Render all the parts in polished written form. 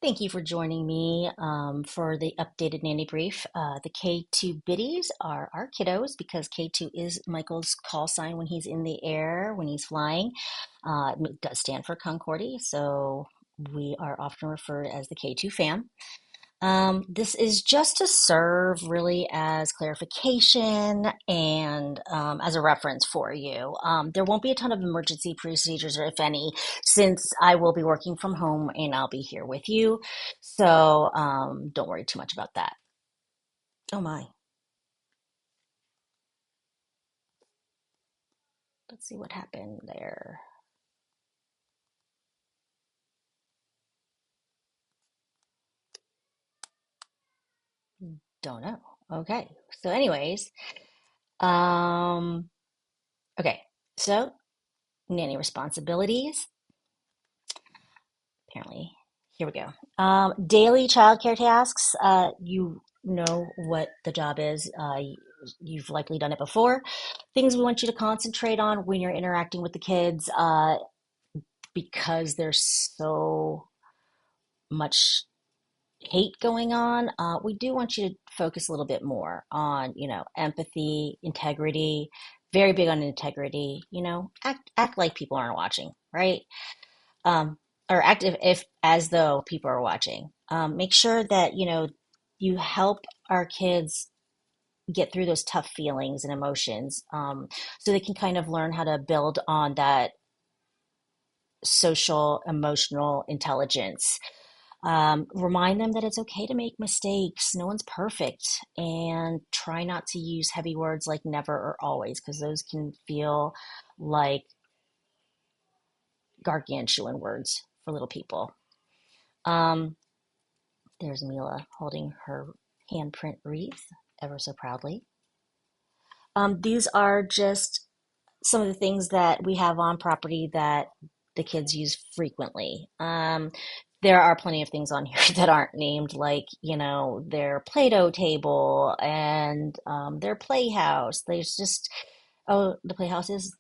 Thank you for joining me for the updated nanny brief. The K2 biddies are our kiddos because K2 is Michael's call sign when he's in the air, when he's flying. It does stand for Kung-Korte, so we are often referred as the K2 fam. This is just to serve really as clarification and as a reference for you. There won't be a ton of emergency procedures, or if any, since I will be working from home and I'll be here with you. So don't worry too much about that. Oh my. Let's see what happened there. Don't know. Okay. So, anyways, um, okay. So, nanny responsibilities. Apparently, here we go. Daily childcare tasks. You know what the job is. You've likely done it before. Things we want you to concentrate on when you're interacting with the kids, because there's so much hate going on. We do want you to focus a little bit more on, empathy, integrity. Very big on integrity. Act like people aren't watching, right? um, or active if as though people are watching. Make sure that you help our kids get through those tough feelings and emotions, so they can kind of learn how to build on that social emotional intelligence. Remind them that it's okay to make mistakes. No one's perfect, and try not to use heavy words like never or always because those can feel like gargantuan words for little people. Um, There's Mila holding her handprint wreath ever so proudly. These are just some of the things that we have on property that the kids use frequently. There are plenty of things on here that aren't named, like, their Play-Doh table and their playhouse. There's just, oh, the playhouse is,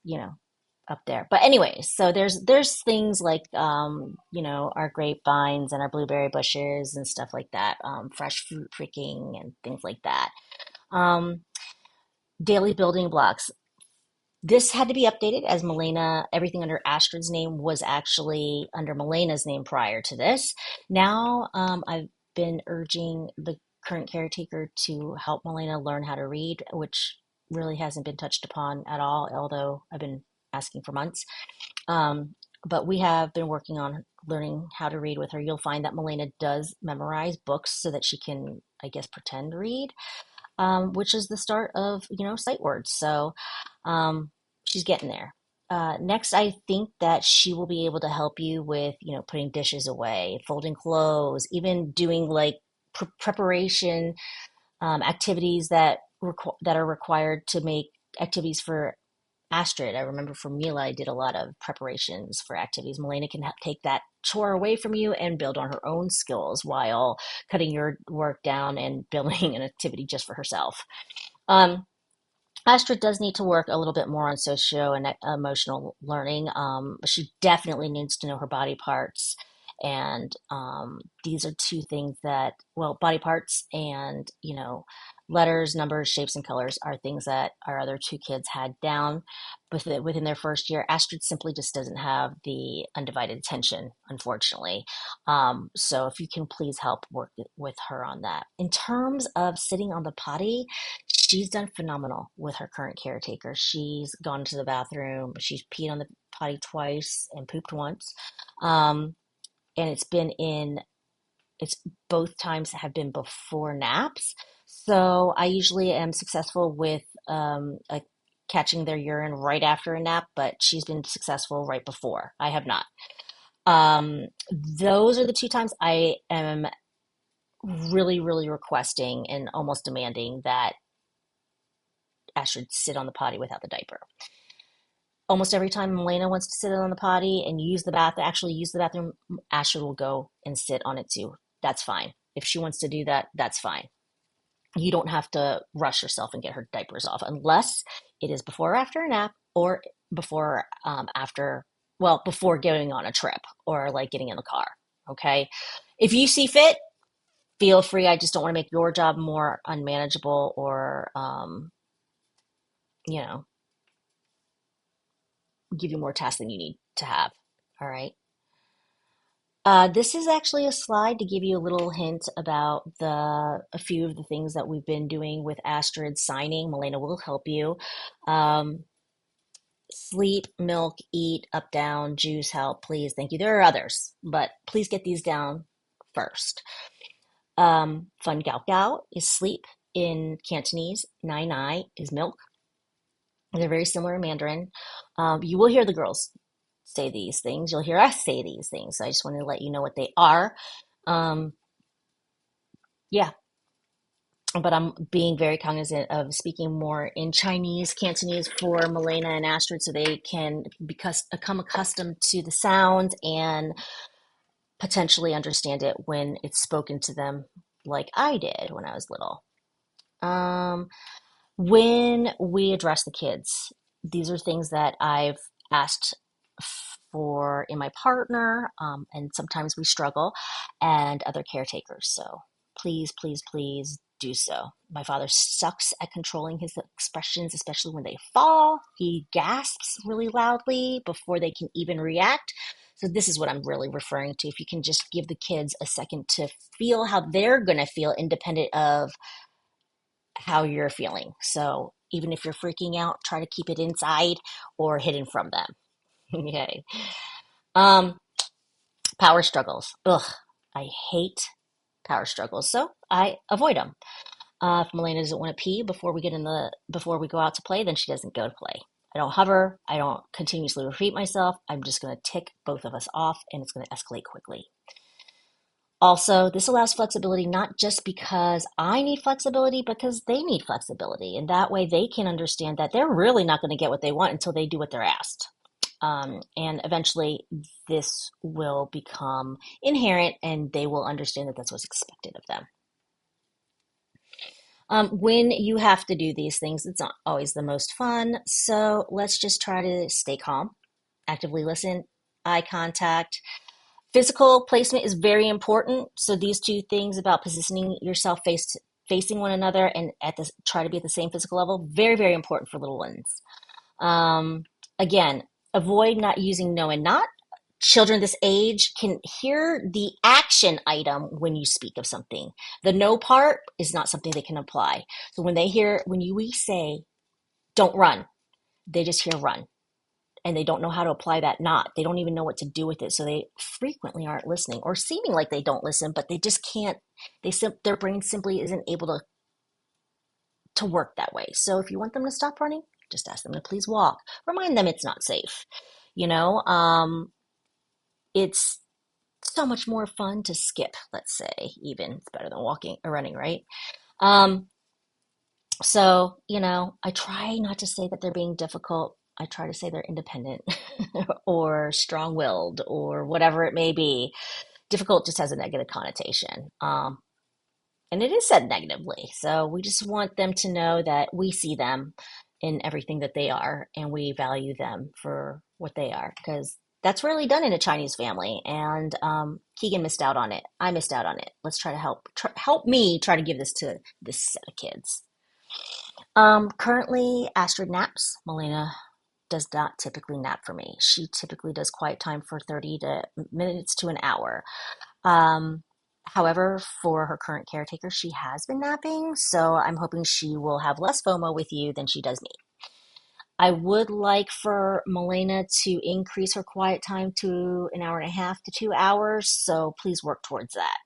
up there. But anyways, so there's things like our grapevines and our blueberry bushes and stuff like that, fresh fruit picking and things like that. Um, Daily building blocks. This had to be updated as Milena, everything under Astrid's name was actually under Milena's name prior to this. Now, I've been urging the current caretaker to help Milena learn how to read, which really hasn't been touched upon at all, although I've been asking for months. But we have been working on learning how to read with her. You'll find that Milena does memorize books so that she can, I guess, pretend read, which is the start of, sight words. So she's getting there. Next, I think that she will be able to help you with, putting dishes away, folding clothes, even doing like preparation activities that are required to make activities for Astrid. I remember for Mila, I did a lot of preparations for activities. Milena can take that chore away from you and build on her own skills while cutting your work down and building an activity just for herself. Um, Astrid does need to work a little bit more on socio and emotional learning. She definitely needs to know her body parts. And these are two things that, well, body parts and, letters, numbers, shapes, and colors are things that our other two kids had down within their first year. Astrid simply just doesn't have the undivided attention, unfortunately. So if you can please help work with her on that. In terms of sitting on the potty, she's done phenomenal with her current caretaker. She's gone to the bathroom. She's peed on the potty twice and pooped once. And it's both times have been before naps. So I usually am successful with like catching their urine right after a nap, but she's been successful right before. I have not. Those are the two times I am really, really requesting and almost demanding that Astrid sit on the potty without the diaper. Almost every time Milena wants to sit on the potty and actually use the bathroom, Astrid will go and sit on it too. That's fine. If she wants to do that, that's fine. You don't have to rush yourself and get her diapers off unless it is before or after a nap or before, after, well, before getting on a trip or like getting in the car. Okay. If you see fit, feel free. I just don't want to make your job more unmanageable or, you know, give you more tasks than you need to have. All right. This is actually a slide to give you a little hint about a few of the things that we've been doing with Astrid signing. Milena will help you. Um, Sleep, milk, eat, up, down, juice, help, please, thank you. There are others, but please get these down first. Fun gao gao is sleep in Cantonese. Nai nai is milk. They're very similar in Mandarin. You will hear the girls say these things. You'll hear us say these things. So I just wanted to let you know what they are. Um, yeah, but I'm being very cognizant of speaking more in Chinese, Cantonese for Milena and Astrid so they can become accustomed to the sounds and potentially understand it when it's spoken to them like I did when I was little. Um, when we address the kids, these are things that I've asked for in my partner, and sometimes we struggle, and other caretakers. So please, please, please do so. My father sucks at controlling his expressions, especially when they fall. He gasps really loudly before they can even react. So this is what I'm really referring to. If you can just give the kids a second to feel how they're going to feel independent of how you're feeling. So even if you're freaking out, try to keep it inside or hidden from them. Okay. Um, Power struggles. Ugh, I hate power struggles, so I avoid them. If Melena doesn't want to pee before we go out to play, then she doesn't go to play. I don't hover. I don't continuously repeat myself. I'm just going to tick both of us off, and it's going to escalate quickly. Also, this allows flexibility not just because I need flexibility, because they need flexibility. And that way they can understand that they're really not going to get what they want until they do what they're asked. And eventually this will become inherent and they will understand that that's what's expected of them. When you have to do these things, it's not always the most fun. So let's just try to stay calm, actively listen, eye contact. Physical placement is very important. So these two things about positioning yourself facing one another and try to be at the same physical level, very, very important for little ones. Again, avoid not using no and not. Children this age can hear the action item when you speak of something. The no part is not something they can apply. So we say, don't run, they just hear run and they don't know how to apply that not. They don't even know what to do with it. So they frequently aren't listening or seeming like they don't listen, but they just can't, their brain simply isn't able to work that way. So if you want them to stop running, just ask them to please walk. Remind them it's not safe. You know, it's so much more fun to skip, let's say, even. It's better than walking or running, right? Um, I try not to say that they're being difficult. I try to say they're independent or strong willed or whatever it may be. Difficult just has a negative connotation. And it is said negatively. So we just want them to know that we see them in everything that they are and we value them for what they are because that's rarely done in a Chinese family. And Keegan missed out on it. I missed out on it. Let's try to help me try to give this to this set of kids. Currently, Astrid naps. Melina does not typically nap for me. She typically does quiet time for 30 minutes to an hour. However, for her current caretaker, she has been napping, so I'm hoping she will have less FOMO with you than she does me. I would like for Milena to increase her quiet time to an hour and a half to 2 hours, so please work towards that.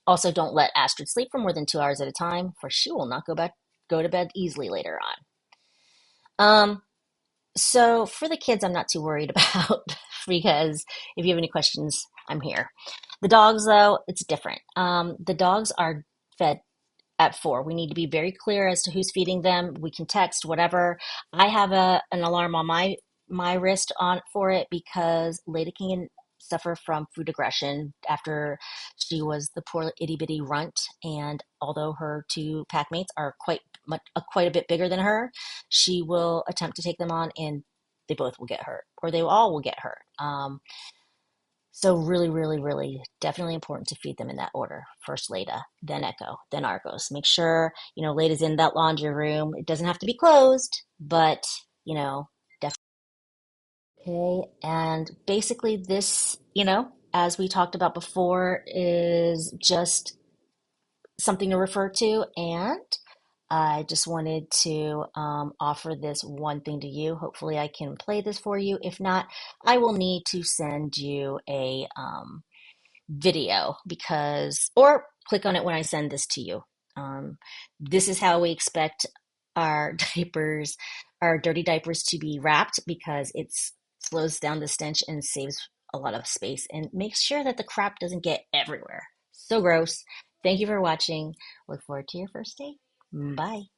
Also, don't let Astrid sleep for more than 2 hours at a time, for she will not go to bed easily later on. So for the kids, I'm not too worried about because if you have any questions, I'm here. The dogs, though, it's different. The dogs are fed at 4. We need to be very clear as to who's feeding them. We can text whatever. I have an alarm on my wrist on for it because Leda can suffer from food aggression after she was the poor itty bitty runt, and although her two pack mates are quite a bit bigger than her, she will attempt to take them on and they both will get hurt or they all will get hurt. So really, really, really definitely important to feed them in that order. First Leda, then Echo, then Argos. Make sure, Leda's in that laundry room. It doesn't have to be closed, but, definitely. Okay, and basically this, as we talked about before, is just something to refer to. And I just wanted to offer this one thing to you. Hopefully, I can play this for you. If not, I will need to send you a video or click on it when I send this to you. This is how we expect our diapers, our dirty diapers to be wrapped because it slows down the stench and saves a lot of space and makes sure that the crap doesn't get everywhere. So gross. Thank you for watching. Look forward to your first day. Bye.